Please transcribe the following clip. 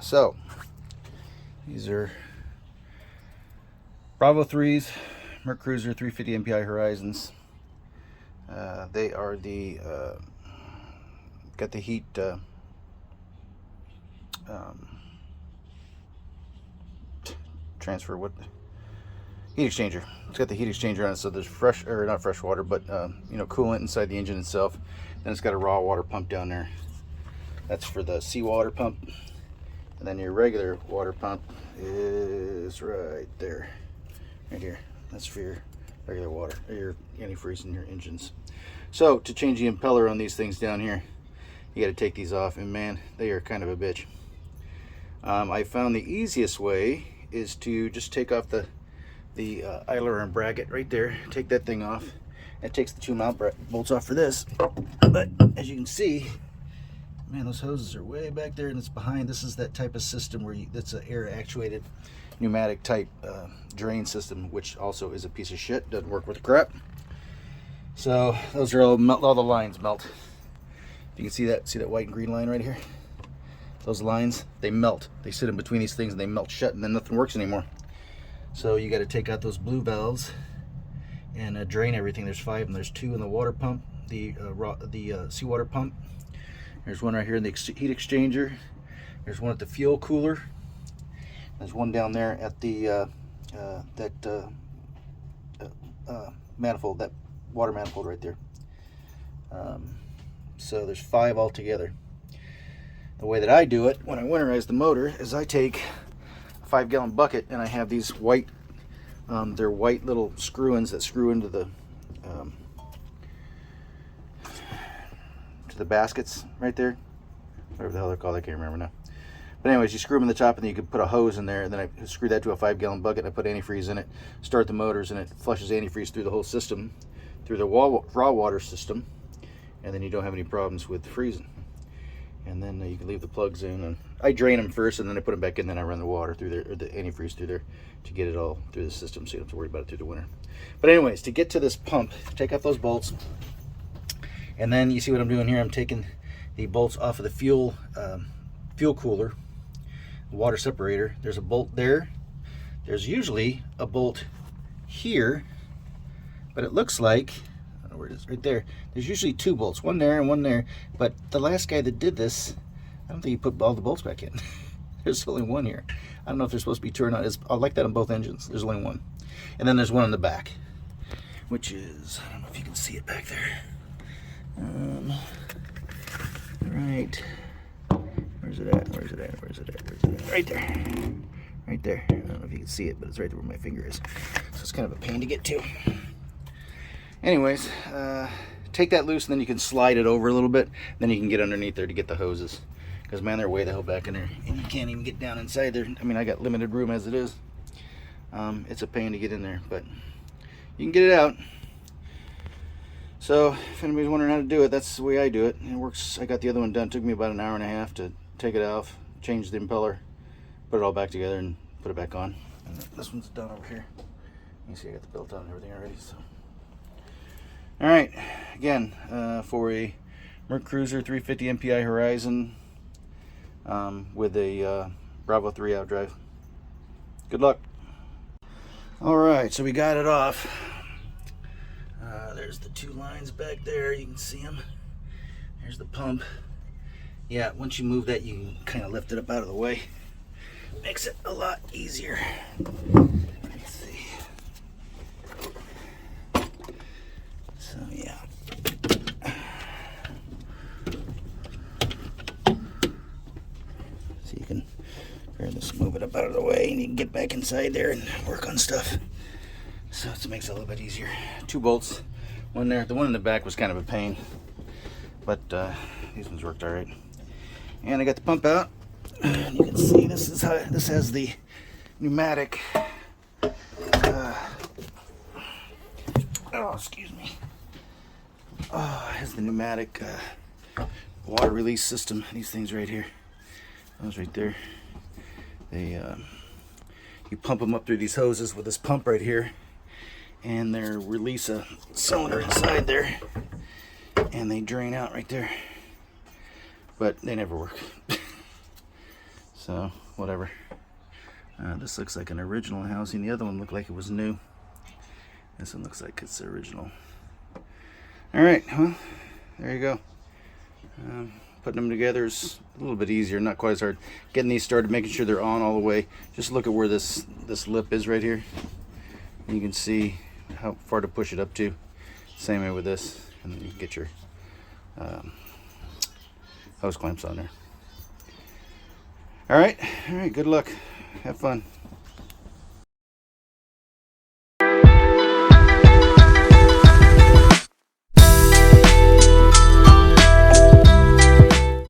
So these are Bravo 3s, Mercruiser 350 MPI Horizons. They are the got the heat transfer, what, heat exchanger. It's got the heat exchanger on it, so there's fresh, or not fresh water, but you know, coolant inside the engine itself. Then it's got a raw water pump down there. That's for the seawater pump. And then your regular water pump is right there, right here. That's for your regular water, or your antifreeze in your engines. So to change the impeller on these things down here, you got to take these off, and man, they are kind of a bitch. I found the easiest way is to just take off the idler and bracket right there. Take that thing off. It takes the two mount bolts off for this. But as you can see, man, those hoses are way back there, and it's behind. This is that type of system where that's an air actuated pneumatic type drain system, which also is a piece of shit. Doesn't work with crap. So those are all the lines melt. You can see that white and green line right here. Those lines, they melt. They sit in between these things and they melt shut, and then nothing works anymore. So you got to take out those blue valves and drain everything. There's 5 of them. There's 2 in the water pump, the seawater pump. There's one right here in the heat exchanger. There's one at the fuel cooler. There's one down there at the manifold, that water manifold right there. So there's 5 altogether. The way that I do it when I winterize the motor is I take a 5-gallon bucket, and I have these white, they're white little screw-ins that screw into the baskets right there, whatever the hell they're called, I can't remember now. But anyways, you screw them in the top, and then you can put a hose in there, and then I screw that to a 5-gallon bucket, and I put antifreeze in it, start the motors, and it flushes antifreeze through the whole system, through the raw water system, and then you don't have any problems with freezing. And then you can leave the plugs in, and I drain them first, and then I put them back in, then I run the water through there, or the antifreeze through there, to get it all through the system, so you don't have to worry about it through the winter. But anyways, to get to this pump, take off those bolts, and then you see what I'm doing here. I'm taking the bolts off of the fuel cooler, water separator. There's a bolt there. There's usually a bolt here, but it looks like, I don't know where it is, right there. There's usually 2 bolts, one there and one there. But the last guy that did this, I don't think he put all the bolts back in. There's only one here. I don't know if they're supposed to be turned on. I like that on both engines. There's only one. And then there's one in the back, which is, I don't know if you can see it back there. Right. Where's it at? Where's it at? Where's it at? Where's it at? Right there. Right there. I don't know if you can see it, but it's right there where my finger is. So it's kind of a pain to get to. Anyways, take that loose, and then you can slide it over a little bit. Then you can get underneath there to get the hoses. Because, man, they're way the hell back in there. And you can't even get down inside there. I mean, I got limited room as it is. It's a pain to get in there, but you can get it out. So if anybody's wondering how to do it, that's the way I do it. It works. I got the other one done. It took me about an hour and a half to take it off, change the impeller, put it all back together, and put it back on. And this one's done over here. You can see I got the belt on and everything already. So, all right, again, for a Mercruiser 350 MPI Horizon with a Bravo 3 outdrive. Good luck. All right, so we got it off. There's the 2 lines back there. You can see them. There's the pump. Yeah, once you move that, you can kind of lift it up out of the way. Makes it a lot easier. Let's see. So, yeah. So you can just move it up out of the way, and you can get back inside there and work on stuff. So it makes it a little bit easier. 2 bolts. One there. The one in the back was kind of a pain, but these ones worked all right. And I got the pump out. And you can see this is how this has the pneumatic. Excuse me. It has the pneumatic water release system. These things right here. Those right there. They you pump them up through these hoses with this pump right here, and they release a cylinder inside there, and they drain out right there. But they never work. So whatever. This looks like an original housing. The other one looked like it was new. This one looks like it's the original. All right, well, there you go. Putting them together is a little bit easier, not quite as hard. Getting these started, making sure they're on all the way. Just look at where this lip is right here. You can see how far to push it up to. Same way with this, and then you can get your hose clamps on there. All right, good luck. Have fun.